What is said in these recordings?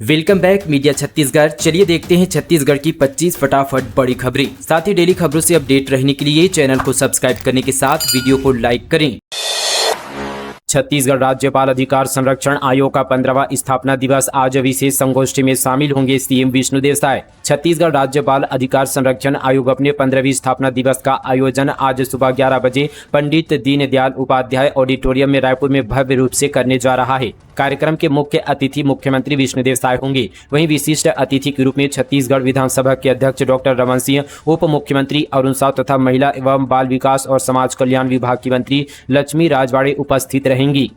Welcome back media Chhattisgarh. चलिए देखते हैं छत्तीसगढ़ की 25 फटाफट बड़ी खबरें। साथ ही डेली खबरों से अपडेट रहने के लिए चैनल को सब्सक्राइब करने के साथ वीडियो को लाइक करें। छत्तीसगढ़ राज्यपाल अधिकार संरक्षण आयोग का 15वां स्थापना दिवस आज विशेष संगोष्ठी में शामिल होंगे सीएम विष्णुदेव साय। छत्तीसगढ़ राज्यपाल अधिकार संरक्षण आयोग अपने 15वीं स्थापना दिवस का आयोजन आज सुबह 11 बजे पंडित दीनदयाल उपाध्याय ऑडिटोरियम में रायपुर में भव्य रूप से करने जा रहा है। कार्यक्रम के मुख्य अतिथि मुख्यमंत्री विष्णुदेव साय होंगे। वहीं विशिष्ट अतिथि के रूप में छत्तीसगढ़ विधानसभा के अध्यक्ष डॉक्टर रमन सिंह, उप मुख्यमंत्री अरुण साव तथा महिला एवं बाल विकास और समाज कल्याण विभाग की मंत्री लक्ष्मी राजवाड़े उपस्थित रहेंगी।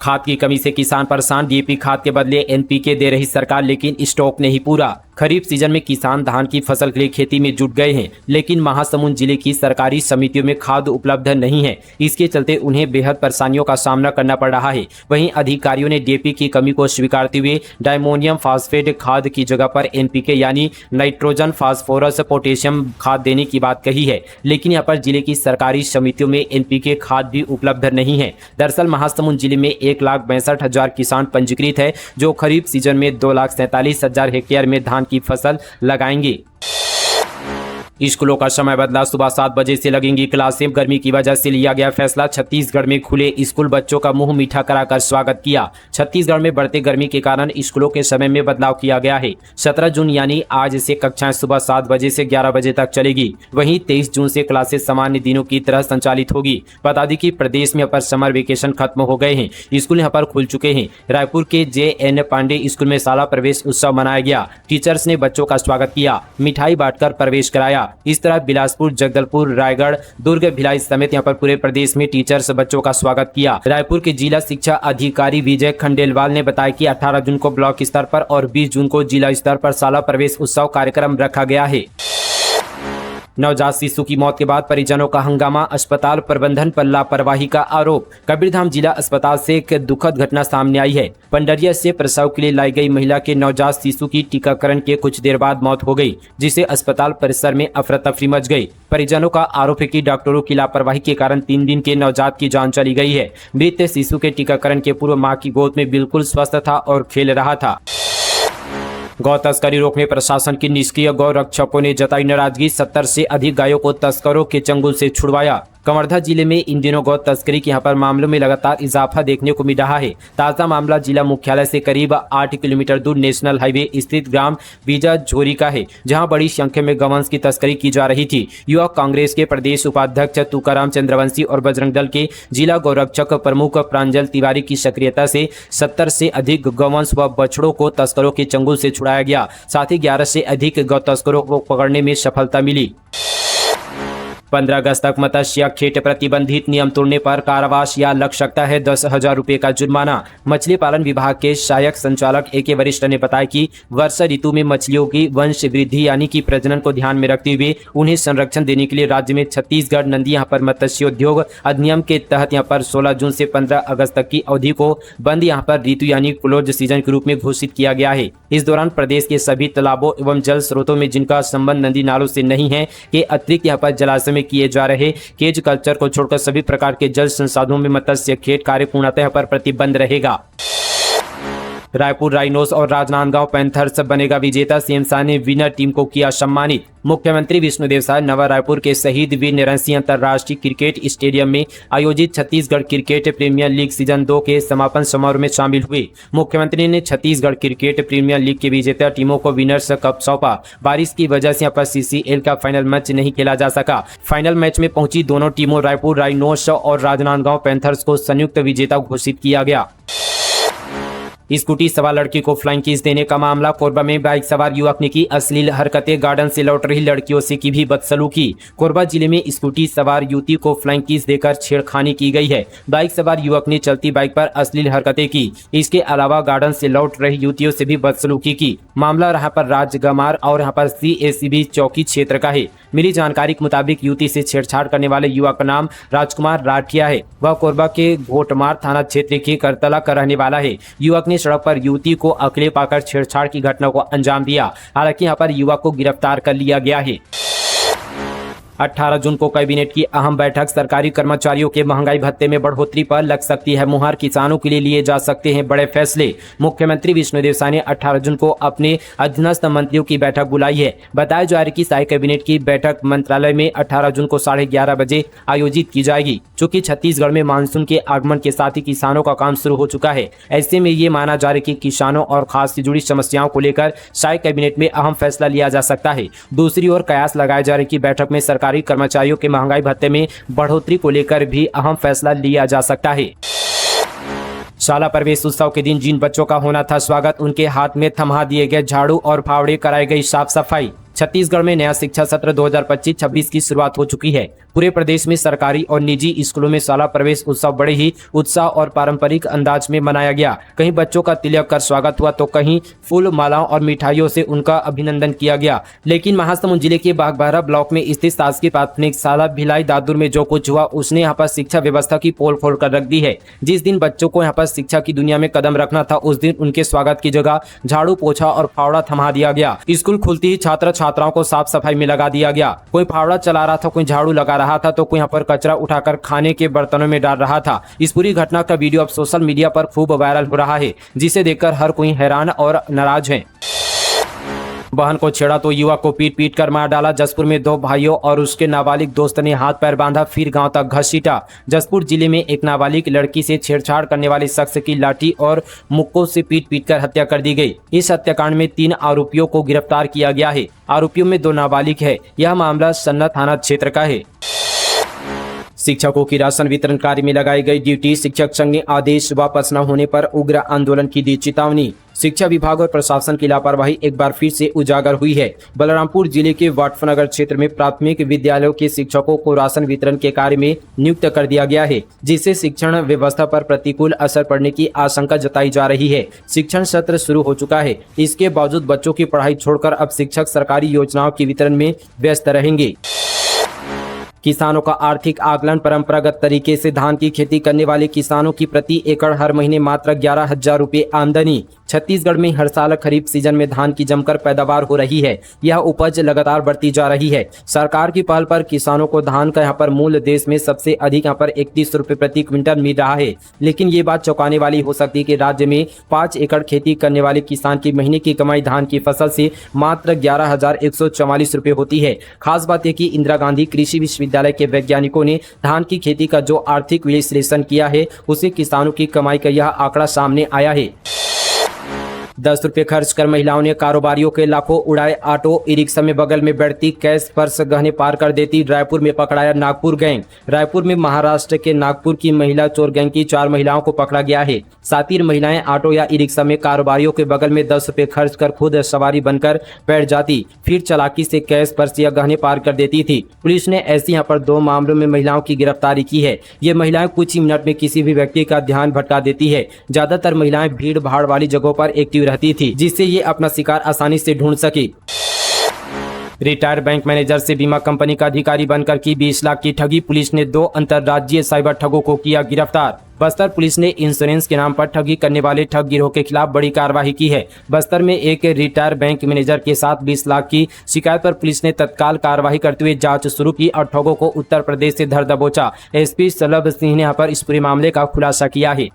खाद की कमी से किसान परेशान। डीएपी खाद के बदले एनपीके दे रही सरकार, लेकिन स्टॉक नहीं पूरा। खरीफ सीजन में किसान धान की फसल के लिए खेती में जुट गए हैं, लेकिन महासमुंद जिले की सरकारी समितियों में खाद उपलब्ध नहीं है। इसके चलते उन्हें बेहद परेशानियों का सामना करना पड़ रहा है। वहीं अधिकारियों ने डीएपी की कमी को स्वीकारते हुए डायमोनियम फास्फेट खाद की जगह पर एनपीके यानी नाइट्रोजन फास्फोरस पोटेशियम खाद देने की बात कही है, लेकिन यहाँ पर जिले की सरकारी समितियों में एनपीके खाद भी उपलब्ध नहीं है। दरअसल महासमुंद जिले में 1,62,000 किसान पंजीकृत है, जो खरीफ सीजन में 2,47,000 हेक्टेयर में धान की फसल लगाएंगे। स्कूलों का समय बदला, सुबह 7 बजे से लगेंगी क्लासें। गर्मी की वजह से लिया गया फैसला। छत्तीसगढ़ में खुले स्कूल, बच्चों का मुंह मीठा कराकर स्वागत किया। छत्तीसगढ़ में बढ़ते गर्मी के कारण स्कूलों के समय में बदलाव किया गया है। 17 जून यानी आज से कक्षाएं सुबह 7 बजे से 11 बजे तक चलेगी। वहीं 23 जून से क्लासेस सामान्य दिनों की तरह संचालित होगी। बता दें कि प्रदेश में यहाँ पर समर वेकेशन खत्म हो गए हैं, स्कूल यहाँ पर खुल चुके हैं। रायपुर के JN पांडे स्कूल में शाला प्रवेश उत्सव मनाया गया। टीचर्स ने बच्चों का स्वागत किया, मिठाई बांटकर प्रवेश कराया। इस तरह बिलासपुर, जगदलपुर, रायगढ़, दुर्ग, भिलाई समेत यहाँ पर पूरे प्रदेश में टीचर्स बच्चों का स्वागत किया। रायपुर के जिला शिक्षा अधिकारी विजय खंडेलवाल ने बताया कि 18 जून को ब्लॉक स्तर पर और 20 जून को जिला स्तर पर शाला प्रवेश उत्सव कार्यक्रम रखा गया है। नवजात शिशु की मौत के बाद परिजनों का हंगामा, अस्पताल प्रबंधन पर लापरवाही का आरोप। कबीरधाम जिला अस्पताल से एक दुखद घटना सामने आई है। पंडरिया से प्रसव के लिए लाई गई महिला के नवजात शिशु की टीकाकरण के कुछ देर बाद मौत हो गई, जिसे अस्पताल परिसर में अफरा तफरी मच गई। परिजनों का आरोप है कि डॉक्टरों की लापरवाही के कारण 3 दिन के नवजात की जान चली गई है। मृत शिशु के टीकाकरण के पूर्व मां की गोद में बिल्कुल स्वस्थ था और खेल रहा था। गौ तस्करी रोकने प्रशासन की निष्क्रिय, गौ रक्षकों ने जताई नाराजगी। 70 से अधिक गायों को तस्करों के चंगुल से छुड़वाया। कवर्धा जिले में इन दिनों गौ तस्करी के यहाँ पर मामलों में लगातार इजाफा देखने को मिल रहा है। ताजा मामला जिला मुख्यालय से करीब 8 किलोमीटर दूर नेशनल हाईवे स्थित ग्राम बीजा झोरी का है, जहाँ बड़ी संख्या में गौवंश की तस्करी की जा रही थी। युवा कांग्रेस के प्रदेश उपाध्यक्ष तुकाराम चंद्रवंशी और बजरंग दल के जिला गौरक्षक प्रमुख प्रांजल तिवारी की सक्रियता से 70 से अधिक गौवंश व बछड़ों को तस्करों के चंगुल से छुड़ाया गया। साथ ही 11 से अधिक गौ तस्करों को पकड़ने में सफलता मिली। 15 अगस्त तक मत्स्य खेत प्रतिबंधित नियम तोड़ने पर कारावास या लग सकता है 10,000 रुपये का जुर्माना। मछली पालन विभाग के सहायक संचालक AK वरिष्ठ ने बताया कि वर्षा ऋतु में मछलियों की वंश वृद्धि यानी कि प्रजनन को ध्यान में रखते हुए उन्हें संरक्षण देने के लिए राज्य में छत्तीसगढ़ नंदी यहाँ पर मत्स्योद्योग अधिनियम के तहत यहाँ पर 16 जून से 15 अगस्त तक की अवधि को बंद यहाँ पर ऋतु यानी क्लोज सीजन के रूप में घोषित किया गया है। इस दौरान प्रदेश के सभी तालाबों एवं जल स्रोतों में जिनका संबंध नदी नालों से नहीं है के अतिरिक्त यहाँ पर जलाशय में किए जा रहे केज कल्चर को छोड़कर सभी प्रकार के जल संसाधनों में मत्स्य खेत कार्य पूर्णतः पर प्रतिबंध रहेगा। रायपुर राइनोस और राजनांदगांव पैंथर्स बनेगा विजेता। सीएम शाह ने विनर टीम को किया सम्मानित। मुख्यमंत्री विष्णुदेव साय नवा रायपुर के शहीद वीर नरैन सिंह अंतर्राष्ट्रीय क्रिकेट स्टेडियम में आयोजित Chhattisgarh cricket premier league season 2 के समापन समारोह में शामिल हुए। मुख्यमंत्री ने छत्तीसगढ़ क्रिकेट प्रीमियर लीग के विजेता टीमों को विनर्स कप सौंपा। बारिश की वजह से यहाँ पर CCL का फाइनल मैच नहीं खेला जा सका। फाइनल मैच में पहुंची दोनों टीमों रायपुर राइनोस और राजनांदगांव पैंथर्स को संयुक्त विजेता घोषित किया गया। स्कूटी सवार लड़की को फ्लाइंग किस देने का मामला। कोरबा में बाइक सवार युवक ने की अश्लील हरकतें। गार्डन से लौट रही लड़कियों से की भी बदसलूकी। कोरबा जिले में स्कूटी सवार युवती को फ्लाइंग किस देकर छेड़खानी की गई है। बाइक सवार युवक ने चलती बाइक पर अश्लील हरकतें की। इसके अलावा गार्डन से लौट रही युवतियों से भी बदसलूकी की। मामला यहाँ पर राजगमार और यहाँ पर CACB चौकी क्षेत्र का है। मिली जानकारी के मुताबिक युवती से छेड़छाड़ करने वाले युवक का नाम राजकुमार राठिया है। वह कोरबा के घोटमार थाना क्षेत्र के करतला का रहने वाला है। युवक ने सड़क पर युवती को अकेले पाकर छेड़छाड़ की घटना को अंजाम दिया। हालांकि यहाँ पर युवक को गिरफ्तार कर लिया गया है। 18 जून को कैबिनेट की अहम बैठक। सरकारी कर्मचारियों के महंगाई भत्ते में बढ़ोतरी पर लग सकती है मुहर। किसानों के लिए जा सकते हैं बड़े फैसले। मुख्यमंत्री विष्णुदेव साय ने 18 जून को अपने अधीनस्थ मंत्रियों की बैठक बुलाई है। बताया जा रहा है कि साय कैबिनेट की बैठक मंत्रालय में 18 जून को 11:30 बजे आयोजित की जाएगी। चूंकि छत्तीसगढ़ में मानसून के आगमन के साथ ही किसानों का काम शुरू हो चुका है, ऐसे में ये माना जा रहा है कि किसानों और खास से जुड़ी समस्याओं को लेकर साय कैबिनेट में अहम फैसला लिया जा सकता है। दूसरी ओर कयास लगाए जा रहे कि बैठक में सरकारी कर्मचारियों के महंगाई भत्ते में बढ़ोतरी को लेकर भी अहम फैसला लिया जा सकता है। शाला प्रवेश उत्सव के दिन जिन बच्चों का होना था स्वागत, उनके हाथ में थमा दिए गए झाड़ू और फावड़े, कराई गई साफ सफाई। छत्तीसगढ़ में नया शिक्षा सत्र 2025-26 की शुरुआत हो चुकी है। पूरे प्रदेश में सरकारी और निजी स्कूलों में शाला प्रवेश उत्सव बड़े ही उत्साह और पारंपरिक अंदाज में मनाया गया। कहीं बच्चों का तिलक कर स्वागत हुआ तो कहीं फूल मालाओं और मिठाइयों से उनका अभिनंदन किया गया। लेकिन महासमुंद जिले के बागबाहरा ब्लॉक में स्थित शासकीय प्राथमिक शाला भिलाई दादुर में जो कुछ हुआ उसने यहाँ पर शिक्षा व्यवस्था की पोल खोल कर रख दी है। जिस दिन बच्चों को यहाँ पर शिक्षा की दुनिया में कदम रखना था, उस दिन उनके स्वागत की जगह झाड़ू पोछा और फावड़ा थमा दिया गया। स्कूल खुलती ही छात्र छात्राओं को साफ सफाई में लगा दिया गया। कोई फावड़ा चला रहा था, कोई झाड़ू लगा रहा था, तो कोई यहाँ पर कचरा उठाकर खाने के बर्तनों में डाल रहा था। इस पूरी घटना का वीडियो अब सोशल मीडिया पर खूब वायरल हो रहा है, जिसे देखकर हर कोई हैरान और नाराज है। बहन को छेड़ा तो युवक को पीट पीट कर मार डाला। जसपुर में 2 भाइयों और उसके नाबालिग दोस्त ने हाथ पैर बांधा, फिर गांव तक घसीटा। जसपुर जिले में एक नाबालिग लड़की से छेड़छाड़ करने वाले शख्स की लाठी और मुक्कों से पीट पीट कर हत्या कर दी गई। इस हत्याकांड में 3 आरोपियों को गिरफ्तार किया गया है। आरोपियों में 2 नाबालिग है। यह मामला सन्ना थाना क्षेत्र का है। शिक्षकों की राशन वितरण कार्य में लगाई गई ड्यूटी। शिक्षक संघ ने आदेश वापस न होने पर उग्र आंदोलन की दी चेतावनी। शिक्षा विभाग और प्रशासन की लापरवाही एक बार फिर से उजागर हुई है। बलरामपुर जिले के वाटफनगर क्षेत्र में प्राथमिक विद्यालयों के शिक्षकों को राशन वितरण के कार्य में नियुक्त कर दिया गया है, जिससे शिक्षण व्यवस्था पर प्रतिकूल असर पड़ने की आशंका जताई जा रही है। शिक्षण सत्र शुरू हो चुका है, इसके बावजूद बच्चों की पढ़ाई छोड़कर अब शिक्षक सरकारी योजनाओं के वितरण में व्यस्त रहेंगे। किसानों का आर्थिक आकलन। परंपरागत तरीके से धान की खेती करने वाले किसानों की प्रति एकड़ हर महीने मात्र 11,000 रुपये आमदनी। छत्तीसगढ़ में हर साल खरीफ सीजन में धान की जमकर पैदावार हो रही है। यह उपज लगातार बढ़ती जा रही है। सरकार की पहल पर किसानों को धान का यहाँ पर मूल्य देश में सबसे अधिक यहाँ पर 31 रुपये प्रति क्विंटल मिल रहा है। लेकिन ये बात चौंकाने वाली हो सकती है कि राज्य में 5 एकड़ खेती करने वाले किसान की महीने की कमाई धान की फसल से मात्र 11,144 रुपये होती है। खास बात यह कि इंदिरा गांधी कृषि विश्वविद्यालय के वैज्ञानिकों ने धान की खेती का जो आर्थिक विश्लेषण किया है, उसे किसानों की कमाई का यह आंकड़ा सामने आया है। 10 रुपये खर्च कर महिलाओं ने कारोबारियों के लाखों उड़ाए। ऑटो ई रिक्शा में बगल में बैठती कैश पर्स गहने पार कर देती। रायपुर में पकड़ाया नागपुर गैंग। रायपुर में महाराष्ट्र के नागपुर की महिला चोर गैंग की 4 महिलाओं को पकड़ा गया है। 7 महिलाएं ऑटो या ई रिक्शा में कारोबारियों के बगल में 10 रुपये खर्च कर खुद सवारी बनकर बैठ जाती, फिर चालाकी से कैश पर्स या गहने पार कर देती थी। पुलिस ने ऐसे यहाँ पर 2 मामलों में महिलाओं की गिरफ्तारी की है। ये महिलाएं कुछ ही मिनट में किसी भी व्यक्ति का ध्यान भटका देती है। ज्यादातर महिलाएं भीड़ भाड़ वाली जगहों पर एक्टिव रहती थी, जिससे ये अपना शिकार आसानी से ढूंढ सके। रिटायर्ड बैंक मैनेजर से बीमा कंपनी का अधिकारी बनकर की 20 लाख की ठगी। पुलिस ने 2 अंतर्राज्यीय साइबर ठगों को किया गिरफ्तार। बस्तर पुलिस ने इंश्योरेंस के नाम पर ठगी करने वाले ठग गिरोह के खिलाफ बड़ी कार्रवाई की है। बस्तर में एक रिटायर्ड बैंक मैनेजर के साथ 20 लाख की शिकायत पर पुलिस ने तत्काल कार्रवाई करते हुए जांच शुरू की और ठगों को उत्तर प्रदेश से धर दबोचा। एसपी शलभ सिंह ने यहाँ पर इस पूरे मामले का खुलासा किया है।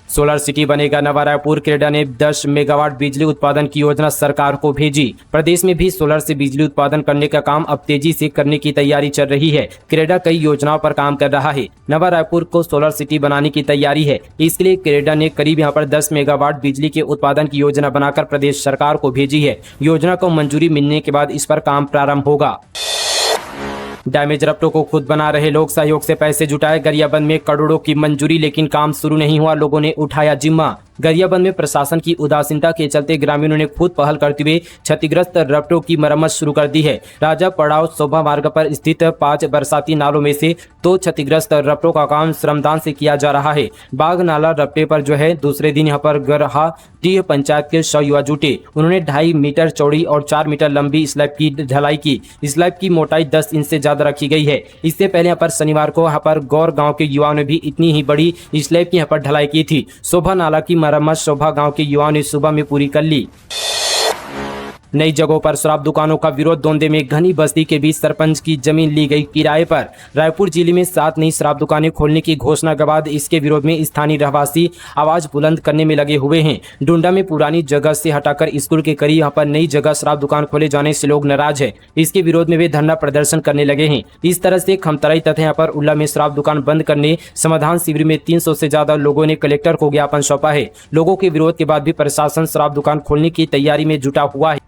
सोलर सिटी बनेगा नवा रायपुर। क्रेडा ने 10 मेगावाट बिजली उत्पादन की योजना सरकार को भेजी। प्रदेश में भी सोलर से बिजली उत्पादन करने का काम अब तेजी से करने की तैयारी चल रही है। क्रेडा कई योजनाओं पर काम कर रहा है। नवा रायपुर को सोलर सिटी बनाने की तैयारी है। इसके लिए क्रेडा ने करीब यहाँ पर 10 मेगावाट बिजली के उत्पादन की योजना बनाकर प्रदेश सरकार को भेजी है। योजना को मंजूरी मिलने के बाद इस पर काम प्रारंभ होगा। डैमेज रफ्टों को खुद बना रहे लोग सहयोग से पैसे जुटाए। गरियाबंद में करोड़ों की मंजूरी, लेकिन काम शुरू नहीं हुआ। लोगों ने उठाया जिम्मा। गरियाबंद में प्रशासन की उदासीनता के चलते ग्रामीणों ने खुद पहल करते हुए क्षतिग्रस्त रफ्टों की मरम्मत शुरू कर दी है। राजा पड़ाव शोभा मार्ग पर स्थित 5 बरसाती नालों में से 2 क्षतिग्रस्त रफ्टों का काम श्रमदान से किया जा रहा है। बाग नाला रफ्टे पर जो है दूसरे दिन यहाँ पर गरहा टीह पंचायत के 100 युवा जुटे। उन्होंने 2.5 मीटर चौड़ी और 4 मीटर लंबी स्लैब की ढलाई की। स्लैब की मोटाई 10 इंच से ज्यादा रखी गई है। इससे पहले यहाँ पर शनिवार को यहाँ पर गौर गाँव के युवाओं ने भी इतनी ही बड़ी स्लैब की यहाँ पर ढलाई की थी। शोभा नाला की मरम्मत शोभा गांव के युवाओं ने सुबह में पूरी कर ली। नई जगहों पर शराब दुकानों का विरोध। दोंदे में घनी बस्ती के बीच सरपंच की जमीन ली गई किराए पर। रायपुर जिले में 7 नई शराब दुकानें खोलने की घोषणा के बाद इसके विरोध में स्थानीय रहवासी आवाज बुलंद करने में लगे हुए हैं। डुंडा में पुरानी जगह से हटाकर स्कूल के करीब यहाँ पर नई जगह शराब दुकान खोले जाने से लोग नाराज है। इसके विरोध में वे धरना प्रदर्शन करने लगे हैं। इस तरह से खमतराई तथा यहाँ पर उल्ला में शराब दुकान बंद करने समाधान शिविर में 300 से ज्यादा लोगों ने कलेक्टर को ज्ञापन सौंपा है। लोगों के विरोध के बाद भी प्रशासन शराब दुकान खोलने की तैयारी में जुटा हुआ है।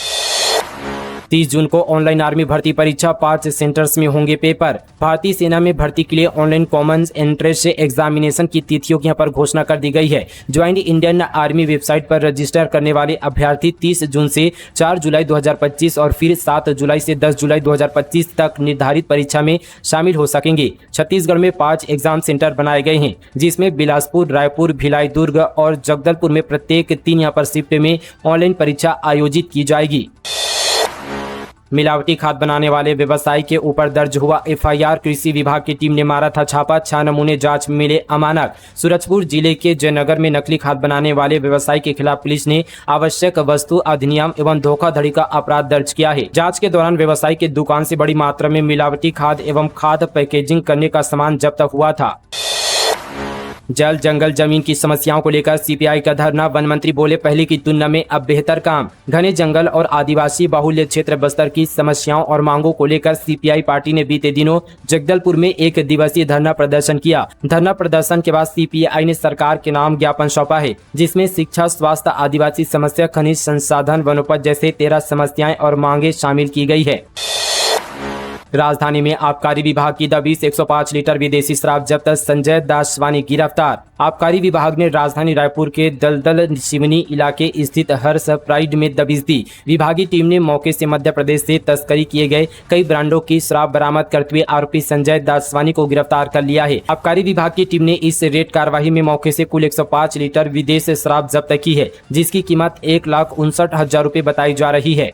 30 जून को ऑनलाइन आर्मी भर्ती परीक्षा 5 सेंटर्स में होंगे पेपर। भारतीय सेना में भर्ती के लिए ऑनलाइन कॉमन एंट्रेंस एग्जामिनेशन की तिथियों की यहाँ पर घोषणा कर दी गई है। ज्वाइन इंडियन आर्मी वेबसाइट पर रजिस्टर करने वाले अभ्यर्थी 30 जून से 4 जुलाई 2025 और फिर 7 जुलाई से 10 जुलाई 2025 तक निर्धारित परीक्षा में शामिल हो सकेंगे। छत्तीसगढ़ में 5 एग्जाम सेंटर बनाए गए हैं, जिसमें बिलासपुर, रायपुर, भिलाई, दुर्ग और जगदलपुर में प्रत्येक 3 यहाँ पर शिफ्ट में ऑनलाइन परीक्षा आयोजित की जाएगी। मिलावटी खाद बनाने वाले व्यवसायी के ऊपर दर्ज हुआ एफआईआर। कृषि विभाग की टीम ने मारा था छापा। 6 नमूने जांच में मिले अमानक। सूरजपुर जिले के जयनगर में नकली खाद बनाने वाले व्यवसायी के खिलाफ पुलिस ने आवश्यक वस्तु अधिनियम एवं धोखाधड़ी का अपराध दर्ज किया है। जांच के दौरान व्यवसायी की दुकान से बड़ी मात्रा में मिलावटी खाद एवं खाद पैकेजिंग करने का सामान जब्त हुआ था। जल जंगल जमीन की समस्याओं को लेकर सीपीआई का धरना। वन मंत्री बोले, पहले की तुलना में अब बेहतर काम। घने जंगल और आदिवासी बाहुल्य क्षेत्र बस्तर की समस्याओं और मांगों को लेकर सीपीआई पार्टी ने बीते दिनों जगदलपुर में 1 दिवसीय धरना प्रदर्शन किया। धरना प्रदर्शन के बाद सीपीआई ने सरकार के नाम ज्ञापन सौंपा है, जिसमें शिक्षा, स्वास्थ्य, आदिवासी समस्या, खनिज संसाधन, वनोपज जैसे 13 समस्याएं और मांगे शामिल की गई है। राजधानी में आबकारी विभाग की दबिश। 105 लीटर विदेशी शराब जब्त। संजय दासवानी गिरफ्तार। आबकारी विभाग ने राजधानी रायपुर के दलदल सिवनी इलाके स्थित हर्ष प्राइड में दबिश दी। विभागीय टीम ने मौके से मध्य प्रदेश से तस्करी किए गए कई ब्रांडों की शराब बरामद करते हुए आरोपी संजय दासवानी को गिरफ्तार कर लिया है। आबकारी विभाग की टीम ने इस रेड कार्यवाही में मौके से कुल 105 लीटर विदेशी शराब जब्त की है, जिसकी कीमत 1,59,000 रुपये बताई जा रही है।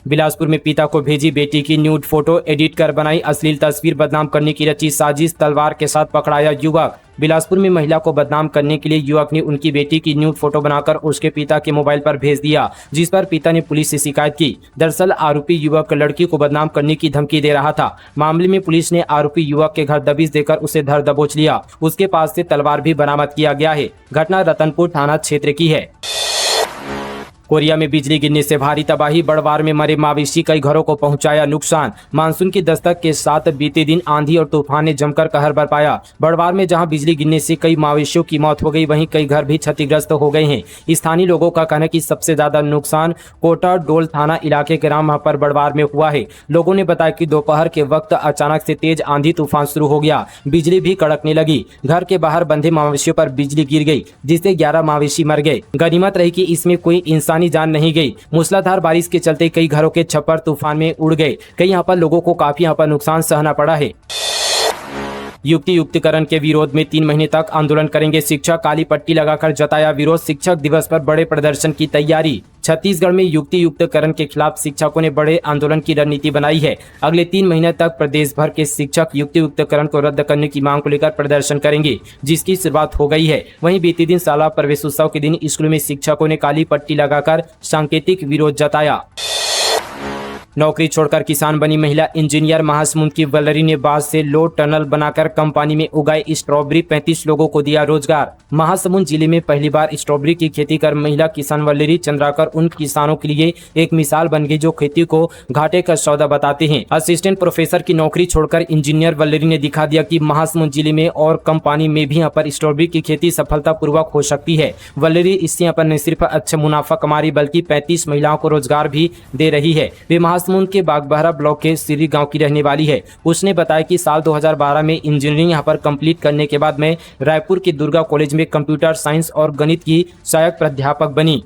बिलासपुर में पिता को भेजी बेटी की न्यूड फोटो, एडिट कर बनाई अश्लील तस्वीर, बदनाम करने की रची साजिश, तलवार के साथ पकड़ाया युवक। बिलासपुर में महिला को बदनाम करने के लिए युवक ने उनकी बेटी की न्यूड फोटो बनाकर उसके पिता के मोबाइल पर भेज दिया, जिस पर पिता ने पुलिस से शिकायत की। दरअसल आरोपी युवक लड़की को बदनाम करने की धमकी दे रहा था। मामले में पुलिस ने आरोपी युवक के घर दबिश देकर उसे धर दबोच लिया। उसके पास से तलवार भी बरामद किया गया है। घटना रतनपुर थाना क्षेत्र की है। कोरिया में बिजली गिरने से भारी तबाही। बड़वार में मरे मवेशी, कई घरों को पहुंचाया नुकसान। मानसून की दस्तक के साथ बीते दिन आंधी और तूफान ने जमकर कहर बरपाया। बड़वार में जहां बिजली गिरने से कई मवेशियों की मौत हो गई, वहीं कई घर भी क्षतिग्रस्त हो गए हैं। स्थानीय लोगों का कहना है कि सबसे ज्यादा नुकसान कोटा डोल थाना इलाके के राम पर बड़वार में हुआ है। लोगों ने बताया कि दोपहर के वक्त अचानक से तेज आंधी तूफान शुरू हो गया, बिजली भी कड़कने लगी। घर के बाहर बंधे मवेशियों पर बिजली गिर गई, जिससे 11 मवेशी मर गए। गनीमत रही कि इसमें कोई इंसानी जान नहीं गई। मूसलाधार बारिश के चलते कई घरों के छप्पर तूफान में उड़ गए। कई यहाँ पर लोगों को काफी यहाँ पर नुकसान सहना पड़ा है। युक्ति युक्तिकरण के विरोध में 3 महीने तक आंदोलन करेंगे शिक्षक। काली पट्टी लगाकर जताया विरोध। शिक्षक दिवस पर बड़े प्रदर्शन की तैयारी। छत्तीसगढ़ में युक्ति युक्तकरण के खिलाफ शिक्षकों ने बड़े आंदोलन की रणनीति बनाई है। अगले 3 महीने तक प्रदेश भर के शिक्षक युक्ति युक्तकरण को रद्द करने की मांग को लेकर प्रदर्शन करेंगे, जिसकी शुरुआत हो गई है। वहीं बीते दिन शाला प्रवेश उत्सव के दिन स्कूल में शिक्षकों ने काली पट्टी लगाकर सांकेतिक विरोध जताया। नौकरी छोड़कर किसान बनी महिला इंजीनियर। महासमुंद की वल्लरी ने बांस से लो टनल बनाकर कंपनी में उगाई स्ट्रॉबेरी। 35 लोगों को दिया रोजगार। महासमुंद जिले में पहली बार स्ट्रॉबेरी की खेती कर महिला किसान वल्लरी चंद्राकर उन किसानों के लिए एक मिसाल बन गई जो खेती को घाटे का सौदा बताते हैं। असिस्टेंट प्रोफेसर की नौकरी छोड़कर इंजीनियर वल्लरी ने दिखा दिया कि महासमुंद जिले में और कंपनी में भी यहाँ पर स्ट्रॉबेरी की खेती सफलतापूर्वक हो सकती है। वल्लरी इससे यहाँ पर न सिर्फ अच्छा मुनाफा कमा रही बल्कि 35 महिलाओं को रोजगार भी दे रही है। वे महासमुंद के बागबहरा ब्लॉक के सिरी गांव की रहने वाली है। उसने बताया कि साल 2012 में इंजीनियरिंग यहां पर कंप्लीट करने के बाद मैं रायपुर के दुर्गा कॉलेज में कंप्यूटर साइंस और गणित की सहायक प्राध्यापक बनी।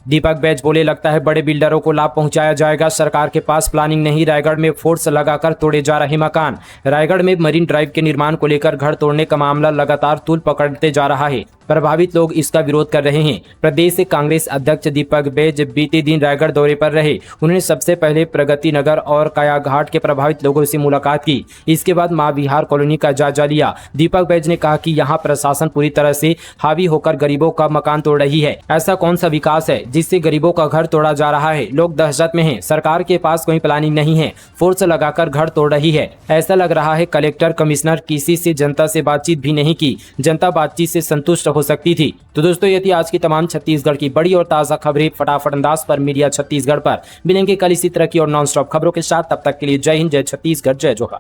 दीपक बैज बोले, लगता है बड़े बिल्डरों को लाभ पहुंचाया जाएगा। सरकार के पास प्लानिंग नहीं। रायगढ़ में फोर्स लगाकर तोड़े जा रहे मकान। रायगढ़ में मरीन ड्राइव के निर्माण को लेकर घर तोड़ने का मामला लगातार तूल पकड़ते जा रहा है। प्रभावित लोग इसका विरोध कर रहे हैं। प्रदेश से कांग्रेस अध्यक्ष दीपक बैज बीते दिन रायगढ़ दौरे पर रहे। उन्होंने सबसे पहले प्रगति नगर और कायाघाट के प्रभावित लोगों से मुलाकात की। इसके बाद मां विहार कॉलोनी का जायजा लिया। दीपक बैज ने कहा कि यहाँ प्रशासन पूरी तरह से हावी होकर गरीबों का मकान तोड़ रही है। ऐसा कौन सा विकास है जिससे गरीबों का घर तोड़ा जा रहा है। लोग दहशत में हैं। सरकार के पास कोई प्लानिंग नहीं है, फोर्स लगाकर घर तोड़ रही है। ऐसा लग रहा है कलेक्टर कमिश्नर किसी से जनता से बातचीत भी नहीं की, जनता बातचीत से संतुष्ट हो सकती थी। तो दोस्तों ये थी आज की तमाम छत्तीसगढ़ की बड़ी और ताज़ा खबरें फटाफट अंदाज पर मीडिया छत्तीसगढ़ पर। मिलेंगे कल इसी तरह की और नॉन स्टॉप खबरों के साथ, तब तक के लिए जय हिंद, जय छत्तीसगढ़, जय जोहार।